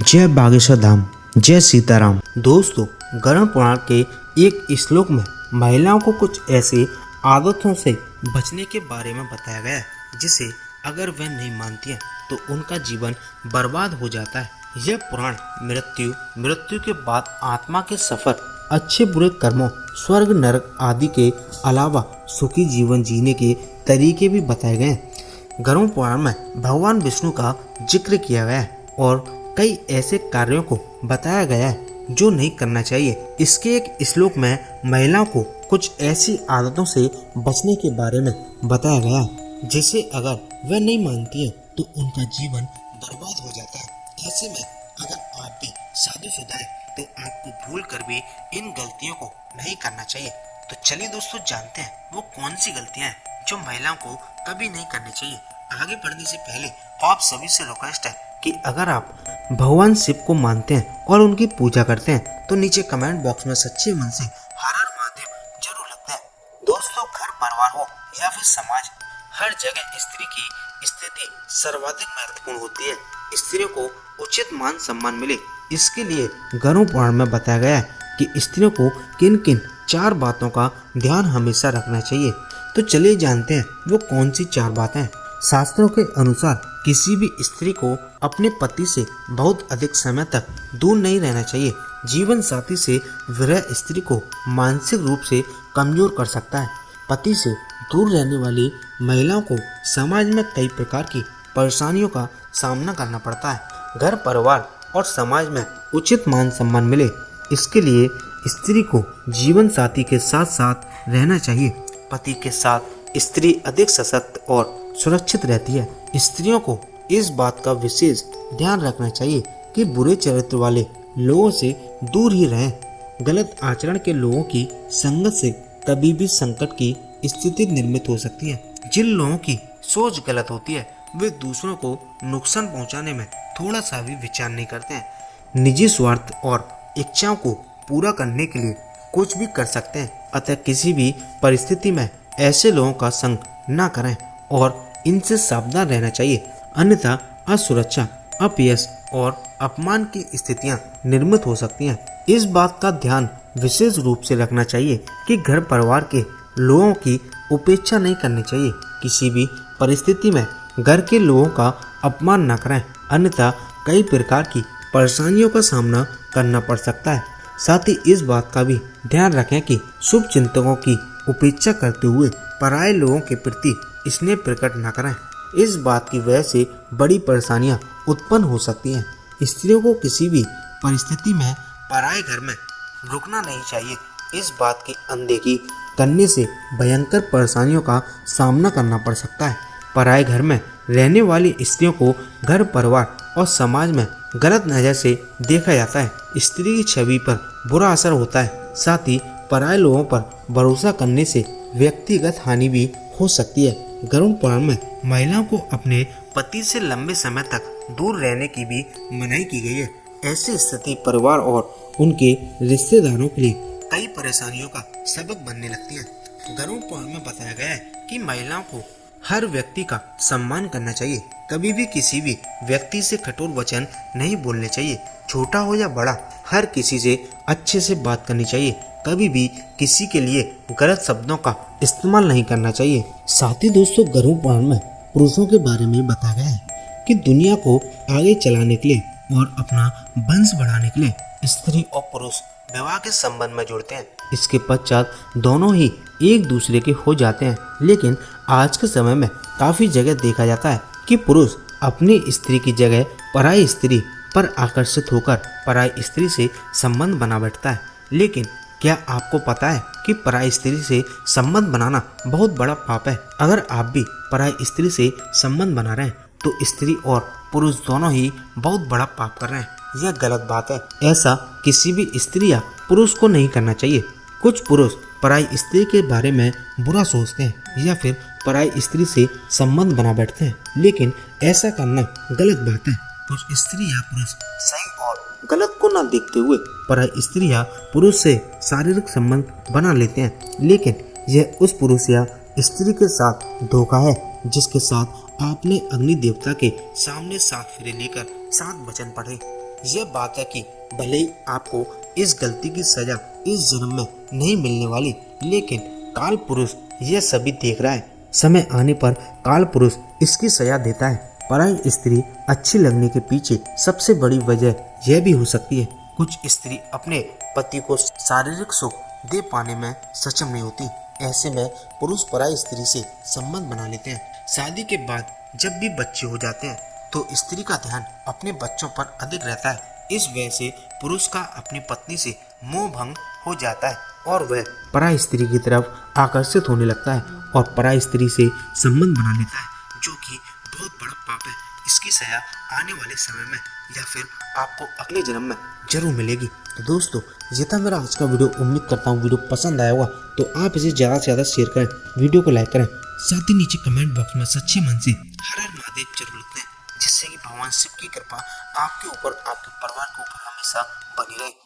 जय बागेश्वर धाम, जय सीताराम। दोस्तों, गरुड़ पुराण के एक श्लोक में महिलाओं को कुछ ऐसी आदतों से बचने के बारे में बताया गया है जिसे अगर वह नहीं मानती हैं तो उनका जीवन बर्बाद हो जाता है। यह पुराण मृत्यु के बाद आत्मा के सफर, अच्छे बुरे कर्मों, स्वर्ग नरक आदि के अलावा सुखी जीवन जीने के तरीके भी बताए गए हैं। गरुड़ पुराण में भगवान विष्णु का जिक्र किया गया है और कई ऐसे कार्यों को बताया गया है जो नहीं करना चाहिए। इसके एक श्लोक में महिलाओं को कुछ ऐसी आदतों से बचने के बारे में बताया गया है जिसे अगर वह नहीं मानती है तो उनका जीवन बर्बाद हो जाता है। ऐसे में अगर आप भी शादीशुदा है तो आपको भूल कर भी इन गलतियों को नहीं करना चाहिए। तो चलिए दोस्तों, जानते हैं वो कौन सी गलतियां हैं जो महिलाओं को कभी नहीं करनी चाहिए। आगे बढ़ने से पहले आप सभी से रिक्वेस्ट है कि अगर आप भगवान शिव को मानते हैं और उनकी पूजा करते हैं तो नीचे कमेंट बॉक्स में सच्चे मन से हर हर महादेव जरूर लिखते हैं। दोस्तों, घर परिवार हो या फिर समाज, हर जगह स्त्री की स्थिति सर्वाधिक महत्वपूर्ण होती है। स्त्रियों को उचित मान सम्मान मिले, इसके लिए गरुड़ पुराण में बताया गया है कि स्त्रियों को किन किन 4 बातों का ध्यान हमेशा रखना चाहिए। तो चलिए जानते हैं वो कौन सी 4 बातें हैं। शास्त्रों के अनुसार किसी भी स्त्री को अपने पति से बहुत अधिक समय तक दूर नहीं रहना चाहिए। जीवन साथी से विरह स्त्री को मानसिक रूप से कमजोर कर सकता है। पति से दूर रहने वाली महिलाओं को समाज में कई प्रकार की परेशानियों का सामना करना पड़ता है। घर परिवार और समाज में उचित मान सम्मान मिले, इसके लिए स्त्री को जीवन साथी के साथ साथ रहना चाहिए। पति के साथ स्त्री अधिक सशक्त और सुरक्षित रहती है। स्त्रियों को इस बात का विशेष ध्यान रखना चाहिए कि बुरे चरित्र वाले लोगों से दूर ही रहें। गलत आचरण के लोगों की संगत से कभी भी संकट की स्थिति निर्मित हो सकती है। जिन लोगों की सोच गलत होती है वे दूसरों को नुकसान पहुंचाने में थोड़ा सा भी विचार नहीं करते हैं। निजी स्वार्थ और इच्छाओं को पूरा करने के लिए कुछ भी कर सकते हैं। अतः किसी भी परिस्थिति में ऐसे लोगों का संग न करें और इनसे सावधान रहना चाहिए, अन्यथा असुरक्षा, अपयश और अपमान की स्थितियां निर्मित हो सकती हैं। इस बात का ध्यान विशेष रूप से रखना चाहिए कि घर परिवार के लोगों की उपेक्षा नहीं करनी चाहिए। किसी भी परिस्थिति में घर के लोगों का अपमान न करें, अन्यथा कई प्रकार की परेशानियों का सामना करना पड़ सकता है। साथ ही इस बात का भी ध्यान रखें कि शुभ चिंतकों की उपेक्षा करते हुए पराये लोगों के प्रति स्नेह प्रकट न करें। इस बात की वजह से बड़ी परेशानियां उत्पन्न हो सकती हैं। स्त्रियों को किसी भी परिस्थिति में पराये घर में रुकना नहीं चाहिए। इस बात की अनदेखी करने से भयंकर परेशानियों का सामना करना पड़ सकता है। पराये घर में रहने वाली स्त्रियों को घर परिवार और समाज में गलत नज़र से देखा जाता है। स्त्री की छवि पर बुरा असर होता है। साथ ही पराये लोगों पर भरोसा करने से व्यक्तिगत हानि भी हो सकती है। गरुड़ पुराण में महिलाओं को अपने पति से लंबे समय तक दूर रहने की भी मनाही की गई है। ऐसी स्थिति परिवार और उनके रिश्तेदारों के लिए कई परेशानियों का सबक बनने लगती है। गरुड़ पुराण में बताया गया है कि महिलाओं को हर व्यक्ति का सम्मान करना चाहिए। कभी भी किसी भी व्यक्ति से कठोर वचन नहीं बोलने चाहिए। छोटा हो या बड़ा, हर किसी से अच्छे से बात करनी चाहिए। कभी भी किसी के लिए गलत शब्दों का इस्तेमाल नहीं करना चाहिए। साथ ही दोस्तों, गरुड़ पुराण में पुरुषों के बारे में बताया गया है कि दुनिया को आगे चलाने के लिए और अपना वंश बढ़ाने के लिए स्त्री और पुरुष विवाह के संबंध में जुड़ते हैं। इसके पश्चात दोनों ही एक दूसरे के हो जाते हैं। लेकिन आज के समय में काफी जगह देखा जाता है कि पुरुष अपनी स्त्री की जगह पराई स्त्री पर आकर्षित होकर पराई स्त्री से संबंध बना बैठता है। लेकिन क्या आपको पता है कि पराई स्त्री से संबंध बनाना बहुत बड़ा पाप है। अगर आप भी पराई स्त्री से संबंध बना रहे हैं तो स्त्री और पुरुष दोनों ही बहुत बड़ा पाप कर रहे हैं। यह गलत बात है। ऐसा किसी भी स्त्री या पुरुष को नहीं करना चाहिए। कुछ पुरुष पराई स्त्री के बारे में बुरा सोचते हैं या फिर पराई स्त्री से संबंध बना बैठते हैं, लेकिन ऐसा करना गलत बात है। कुछ स्त्री या पुरुष सही और गलत को न देखते हुए पराई स्त्री या पुरुष से शारीरिक संबंध बना लेते हैं, लेकिन यह उस पुरुष या स्त्री के साथ धोखा है जिसके साथ आपने अग्नि देवता के सामने 7 फेरे लेकर 7 वचन पढ़े। यह बात है कि भले ही आपको इस गलती की सजा इस जन्म में नहीं मिलने वाली, लेकिन काल पुरुष यह सभी देख रहा है। समय आने पर काल पुरुष इसकी सजा देता है। पराई स्त्री अच्छी लगने के पीछे सबसे बड़ी वजह यह भी हो सकती है, कुछ स्त्री अपने पति को शारीरिक सुख दे पाने में सक्षम नहीं होती। ऐसे में पुरुष पराई स्त्री से संबंध बना लेते हैं। शादी के बाद जब भी बच्चे हो जाते हैं तो स्त्री का ध्यान अपने बच्चों पर अधिक रहता है। इस वजह से पुरुष का अपनी पत्नी से मोह भंग हो जाता है और वह पराई स्त्री की तरफ आकर्षित होने लगता है और पराई स्त्री से संबंध बना लेता है, जो कि बहुत बड़ा पाप है। इसकी सजा आने वाले समय में या फिर आपको अगले जन्म में जरूर मिलेगी। तो दोस्तों, ये था मेरा आज का वीडियो। उम्मीद करता हूँ वीडियो पसंद आया होगा, तो आप इसे ज़्यादा से ज़्यादा शेयर करें, वीडियो को लाइक करें, साथ ही नीचे कमेंट बॉक्स में सच्चे मन से हर हर महादेव जरूर लिखते हैं, जिससे कि भगवान शिव की कृपा आपके ऊपर, आपके परिवार के ऊपर हमेशा बनी रहे।